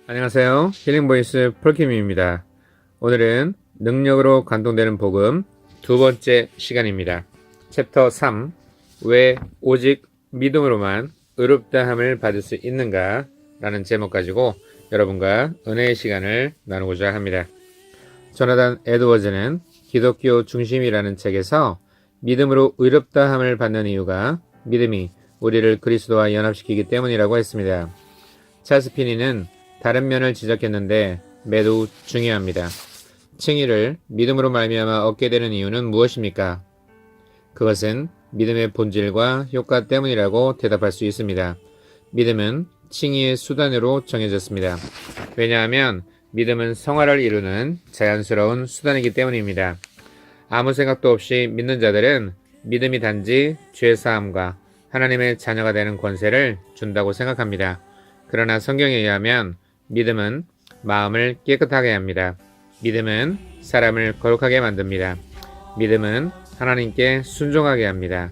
안녕하세요. 힐링보이스 폴킴입니다. 오늘은 능력으로 감동되는 복음 두 번째 시간입니다. 챕터 3, 왜 오직 믿음으로만 의롭다함을 받을 수 있는가? 라는 제목 가지고 여러분과 은혜의 시간을 나누고자 합니다. 조나단 에드워즈는 기독교 중심이라는 책에서 믿음으로 의롭다함을 받는 이유가 믿음이 우리를 그리스도와 연합시키기 때문이라고 했습니다. 찰스 피니는 다른 면을 지적했는데 매우 중요합니다. 칭의를 믿음으로 말미암아 얻게 되는 이유는 무엇입니까? 그것은 믿음의 본질과 효과 때문이라고 대답할 수 있습니다. 믿음은 칭의의 수단으로 정해졌습니다. 왜냐하면 믿음은 성화를 이루는 자연스러운 수단이기 때문입니다. 아무 생각도 없이 믿는 자들은 믿음이 단지 죄사함과 하나님의 자녀가 되는 권세를 준다고 생각합니다. 그러나 성경에 의하면 믿음은 마음을 깨끗하게 합니다. 믿음은 사람을 거룩하게 만듭니다. 믿음은 하나님께 순종하게 합니다.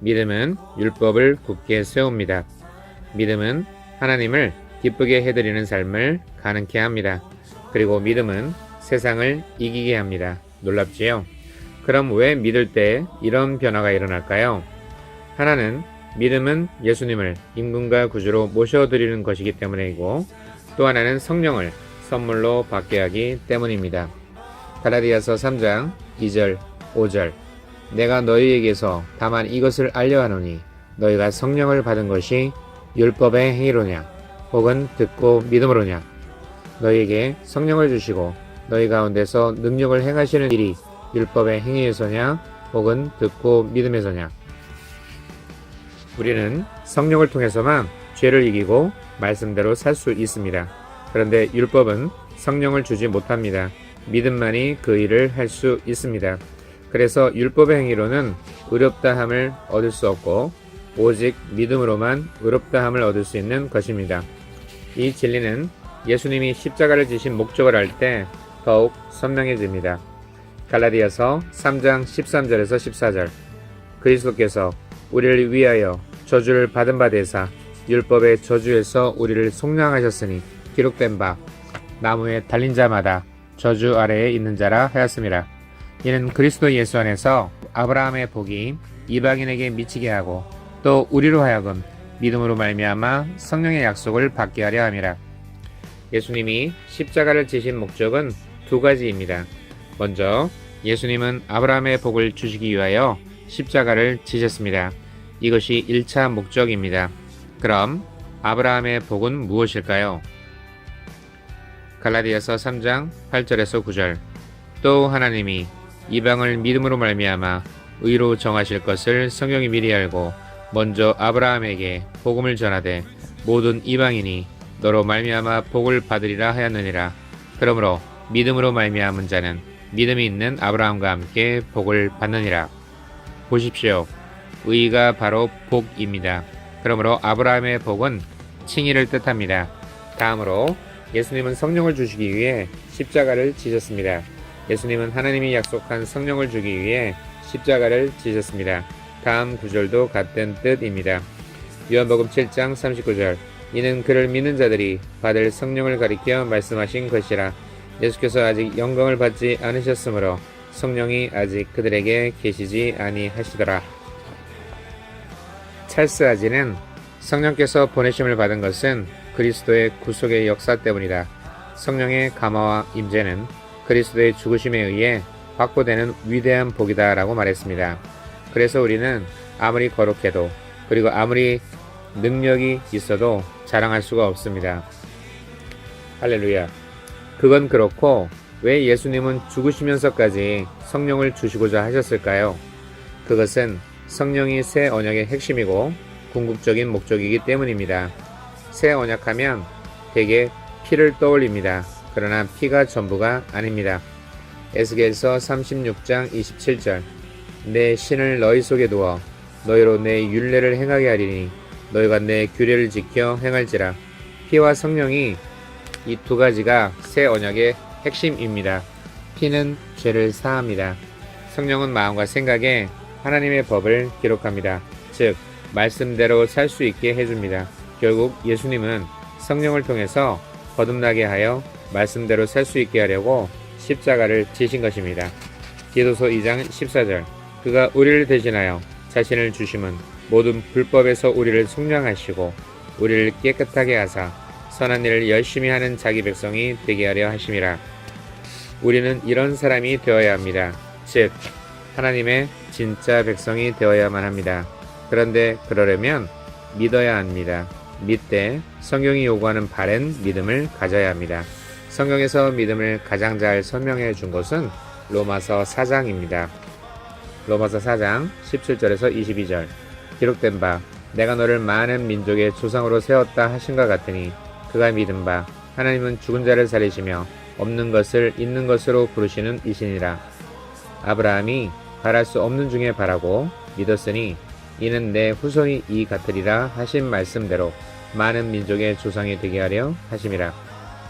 믿음은 율법을 굳게 세웁니다. 믿음은 하나님을 기쁘게 해드리는 삶을 가능케 합니다. 그리고 믿음은 세상을 이기게 합니다. 놀랍지요? 그럼 왜 믿을 때 이런 변화가 일어날까요? 하나는 믿음은 예수님을 임금과 구주로 모셔드리는 것이기 때문이고, 또 하나는 성령을 선물로 받게 하기 때문입니다. 갈라디아서 3장 2절 5절 내가 너희에게서 다만 이것을 알려하노니 너희가 성령을 받은 것이 율법의 행위로냐 혹은 듣고 믿음으로냐. 너희에게 성령을 주시고 너희 가운데서 능력을 행하시는 일이 율법의 행위에서냐 혹은 듣고 믿음에서냐. 우리는 성령을 통해서만 죄를 이기고 말씀대로 살 수 있습니다. 그런데 율법은 성령을 주지 못합니다. 믿음만이 그 일을 할 수 있습니다. 그래서 율법의 행위로는 의롭다함을 얻을 수 없고 오직 믿음으로만 의롭다함을 얻을 수 있는 것입니다. 이 진리는 예수님이 십자가를 지신 목적을 알 때 더욱 선명해집니다. 갈라디아서 3장 13절에서 14절 그리스도께서 우리를 위하여 저주를 받은 바 되사 율법의 저주에서 우리를 속량하셨으니 기록된 바 나무에 달린 자마다 저주 아래에 있는 자라 하였습니다. 이는 그리스도 예수 안에서 아브라함의 복이 이방인에게 미치게 하고 또 우리로 하여금 믿음으로 말미암아 성령의 약속을 받게 하려 함이라. 예수님이 십자가를 지신 목적은 두 가지입니다. 먼저 예수님은 아브라함의 복을 주시기 위하여 십자가를 지셨습니다. 이것이 1차 목적입니다. 그럼 아브라함의 복은 무엇일까요? 갈라디아서 3장 8절에서 9절 또 하나님이 이방을 믿음으로 말미암아 의로 정하실 것을 성경이 미리 알고 먼저 아브라함에게 복음을 전하되 모든 이방인이 너로 말미암아 복을 받으리라 하였느니라. 그러므로 믿음으로 말미암은 자는 믿음이 있는 아브라함과 함께 복을 받느니라. 보십시오. 의가 바로 복입니다. 그러므로 아브라함의 복은 칭의를 뜻합니다. 다음으로 예수님은 성령을 주시기 위해 십자가를 지셨습니다. 예수님은 하나님이 약속한 성령을 주기 위해 십자가를 지셨습니다. 다음 구절도 같은 뜻입니다. 요한복음 7장 39절 이는 그를 믿는 자들이 받을 성령을 가리켜 말씀하신 것이라. 예수께서 아직 영광을 받지 않으셨으므로 성령이 아직 그들에게 계시지 아니하시더라. 찰스 아지는 성령께서 보내심을 받은 것은 그리스도의 구속의 역사 때문이다. 성령의 감화와 임재는 그리스도의 죽으심에 의해 확보되는 위대한 복이다 라고 말했습니다. 그래서 우리는 아무리 거룩해도 그리고 아무리 능력이 있어도 자랑할 수가 없습니다. 할렐루야. 그건 그렇고 왜 예수님은 죽으시면서까지 성령을 주시고자 하셨을까요? 그것은 성령이 새 언약의 핵심이고 궁극적인 목적이기 때문입니다. 새 언약하면 대개 피를 떠올립니다. 그러나 피가 전부가 아닙니다. 에스겔서 36장 27절 내 신을 너희 속에 두어 너희로 내 율례를 행하게 하리니 너희가 내 규례를 지켜 행할지라. 피와 성령이 이 두 가지가 새 언약의 핵심입니다. 피는 죄를 사합니다. 성령은 마음과 생각에 하나님의 법을 기록합니다. 즉 말씀대로 살 수 있게 해줍니다. 결국 예수님은 성령을 통해서 거듭나게 하여 말씀대로 살 수 있게 하려고 십자가를 지신 것입니다. 디도서 2장 14절. 그가 우리를 대신하여 자신을 주심은 모든 불법에서 우리를 속량하시고 우리를 깨끗하게 하사 선한 일을 열심히 하는 자기 백성이 되게 하려 하심이라. 우리는 이런 사람이 되어야 합니다. 즉 하나님의 진짜 백성이 되어야만 합니다. 그런데 그러려면 믿어야 합니다. 믿되 성경이 요구하는 바른 믿음을 가져야 합니다. 성경에서 믿음을 가장 잘 설명해 준 것은 로마서 4장입니다. 로마서 4장 17절에서 22절. 기록된 바 내가 너를 많은 민족의 조상으로 세웠다 하신것 같으니 그가 믿은 바 하나님은 죽은 자를 살리시며 없는 것을 있는 것으로 부르시는 이시니라. 아브라함이 바랄 수 없는 중에 바라고 믿었으니 이는 내 후손이 이 같으리라 하신 말씀대로 많은 민족의 조상이 되게 하려 하심이라.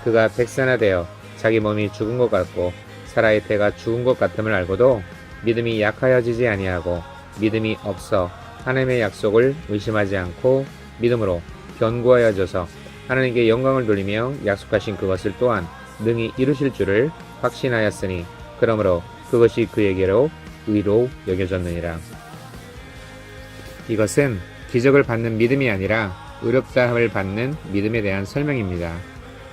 그가 백산화되어 자기 몸이 죽은 것 같고 사라의 태가 죽은 것 같음을 알고도 믿음이 약하여지지 아니하고 믿음이 없어 하나님의 약속을 의심하지 않고 믿음으로 견고하여져서 하나님께 영광을 돌리며 약속하신 그것을 또한 능히 이루실 줄을 확신하였으니 그러므로 그것이 그에게로 의로 여겨졌느니라. 이것은 기적을 받는 믿음이 아니라 의롭다함을 받는 믿음에 대한 설명입니다.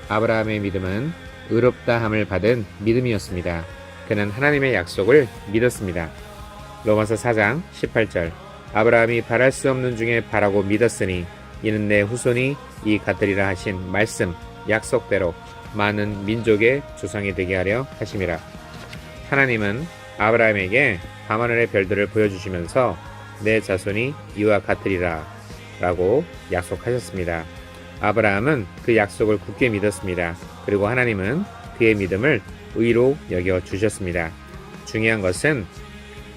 아브라함의 믿음은 의롭다함을 받은 믿음이었습니다. 그는 하나님의 약속을 믿었습니다. 로마서 4장 18절. 아브라함이 바랄 수 없는 중에 바라고 믿었으니 이는 내 후손이 이 같으리라 하신 말씀 약속대로 많은 민족의 조상이 되게 하려 하심이라. 하나님은 아브라함에게 밤하늘의 별들을 보여주시면서 내 자손이 이와 같으리라 라고 약속하셨습니다. 아브라함은 그 약속을 굳게 믿었습니다. 그리고 하나님은 그의 믿음을 의로 여겨 주셨습니다. 중요한 것은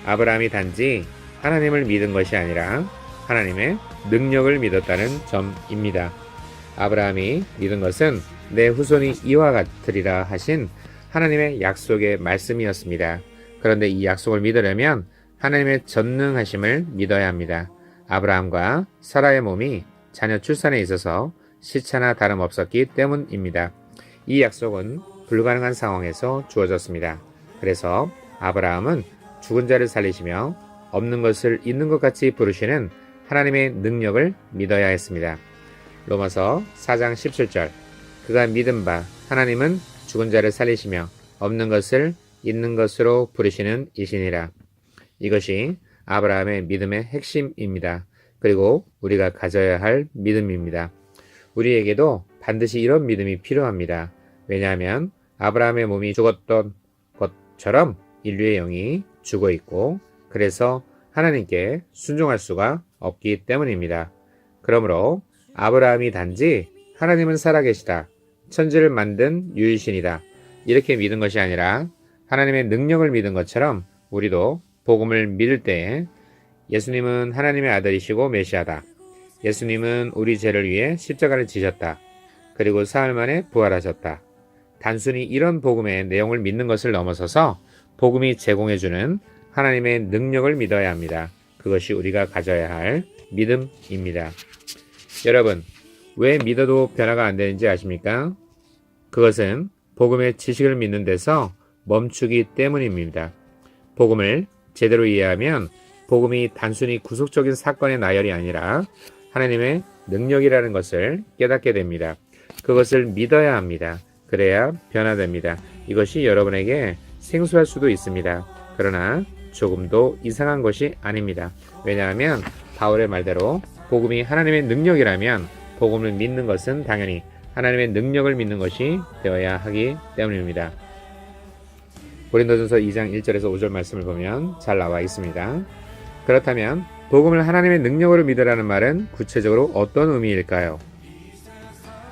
아브라함이 단지 하나님을 믿은 것이 아니라 하나님의 능력을 믿었다는 점입니다. 아브라함이 믿은 것은 내 후손이 이와 같으리라 하신 하나님의 약속의 말씀이었습니다. 그런데 이 약속을 믿으려면 하나님의 전능하심을 믿어야 합니다. 아브라함과 사라의 몸이 자녀 출산에 있어서 시차나 다름없었기 때문입니다. 이 약속은 불가능한 상황에서 주어졌습니다. 그래서 아브라함은 죽은 자를 살리시며 없는 것을 있는 것 같이 부르시는 하나님의 능력을 믿어야 했습니다. 로마서 4장 17절. 그가 믿은 바 하나님은 죽은 자를 살리시며 없는 것을 있는 것으로 부르시는 이시니라. 이것이 아브라함의 믿음의 핵심입니다. 그리고 우리가 가져야 할 믿음입니다. 우리에게도 반드시 이런 믿음이 필요합니다. 왜냐하면 아브라함의 몸이 죽었던 것처럼 인류의 영이 죽어 있고 그래서 하나님께 순종할 수가 없기 때문입니다. 그러므로 아브라함이 단지 하나님은 살아계시다, 천지를 만든 유일신이다 이렇게 믿은 것이 아니라 하나님의 능력을 믿은 것처럼 우리도 복음을 믿을 때에 예수님은 하나님의 아들이시고 메시아다. 예수님은 우리 죄를 위해 십자가를 지셨다. 그리고 사흘 만에 부활하셨다. 단순히 이런 복음의 내용을 믿는 것을 넘어서서 복음이 제공해주는 하나님의 능력을 믿어야 합니다. 그것이 우리가 가져야 할 믿음입니다. 여러분, 왜 믿어도 변화가 안 되는지 아십니까? 그것은 복음의 지식을 믿는 데서 멈추기 때문입니다. 복음을 제대로 이해하면 복음이 단순히 구속적인 사건의 나열이 아니라 하나님의 능력이라는 것을 깨닫게 됩니다. 그것을 믿어야 합니다. 그래야 변화됩니다. 이것이 여러분에게 생소할 수도 있습니다. 그러나 조금도 이상한 것이 아닙니다. 왜냐하면 바울의 말대로 복음이 하나님의 능력이라면 복음을 믿는 것은 당연히 하나님의 능력을 믿는 것이 되어야 하기 때문입니다. 고린도전서 2장 1절에서 5절 말씀을 보면 잘 나와 있습니다. 그렇다면 복음을 하나님의 능력으로 믿으라는 말은 구체적으로 어떤 의미일까요?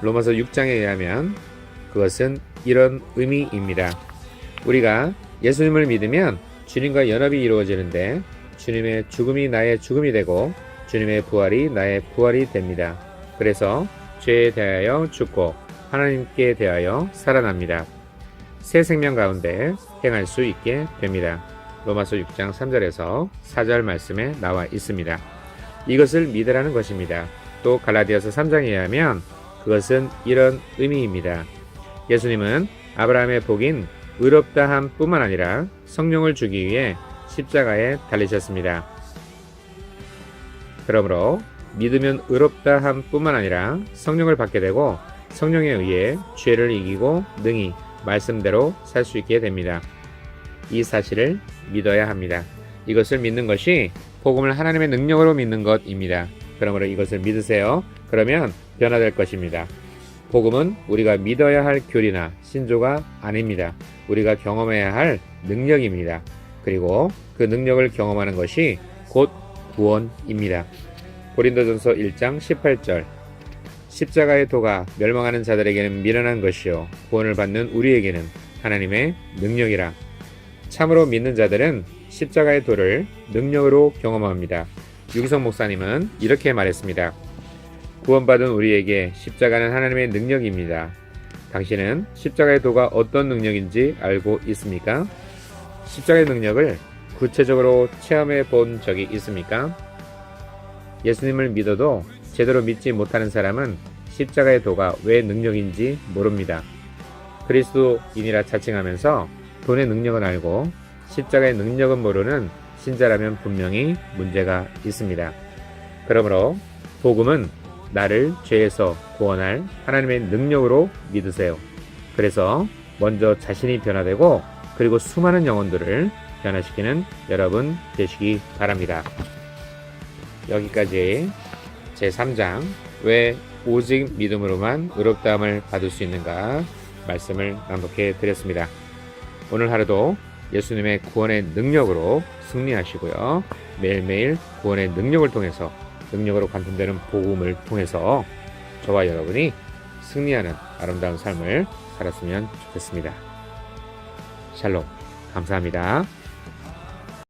로마서 6장에 의하면 그것은 이런 의미입니다. 우리가 예수님을 믿으면 주님과 연합이 이루어지는데 주님의 죽음이 나의 죽음이 되고 주님의 부활이 나의 부활이 됩니다. 그래서 죄에 대하여 죽고 하나님께 대하여 살아납니다. 새 생명 가운데 행할 수 있게 됩니다. 로마서 6장 3절에서 4절 말씀에 나와 있습니다. 이것을 믿으라는 것입니다. 또 갈라디아서 3장에 의하면 그것은 이런 의미입니다. 예수님은 아브라함의 복인 의롭다함 뿐만 아니라 성령을 주기 위해 십자가에 달리셨습니다. 그러므로 믿으면 의롭다함 뿐만 아니라 성령을 받게 되고 성령에 의해 죄를 이기고 능히 말씀대로 살 수 있게 됩니다. 이 사실을 믿어야 합니다. 이것을 믿는 것이 복음을 하나님의 능력으로 믿는 것입니다. 그러므로 이것을 믿으세요. 그러면 변화될 것입니다. 복음은 우리가 믿어야 할 교리나 신조가 아닙니다. 우리가 경험해야 할 능력입니다. 그리고 그 능력을 경험하는 것이 곧 구원입니다. 고린도전서 1장 18절 십자가의 도가 멸망하는 자들에게는 미련한 것이요 구원을 받는 우리에게는 하나님의 능력이라. 참으로 믿는 자들은 십자가의 도를 능력으로 경험합니다. 유기성 목사님은 이렇게 말했습니다. 구원받은 우리에게 십자가는 하나님의 능력입니다. 당신은 십자가의 도가 어떤 능력인지 알고 있습니까? 십자가의 능력을 구체적으로 체험해 본 적이 있습니까? 예수님을 믿어도 제대로 믿지 못하는 사람은 십자가의 도가 왜 능력인지 모릅니다. 그리스도인이라 자칭하면서 돈의 능력은 알고 십자가의 능력은 모르는 신자라면 분명히 문제가 있습니다. 그러므로 복음은 나를 죄에서 구원할 하나님의 능력으로 믿으세요. 그래서 먼저 자신이 변화되고 그리고 수많은 영혼들을 변화시키는 여러분 되시기 바랍니다. 여기까지 제3장 왜 오직 믿음으로만 의롭다함을 받을 수 있는가 말씀을 낭독해 드렸습니다. 오늘 하루도 예수님의 구원의 능력으로 승리하시고요. 매일매일 구원의 능력을 통해서 능력으로 관통되는 복음을 통해서 저와 여러분이 승리하는 아름다운 삶을 살았으면 좋겠습니다. 샬롬, 감사합니다.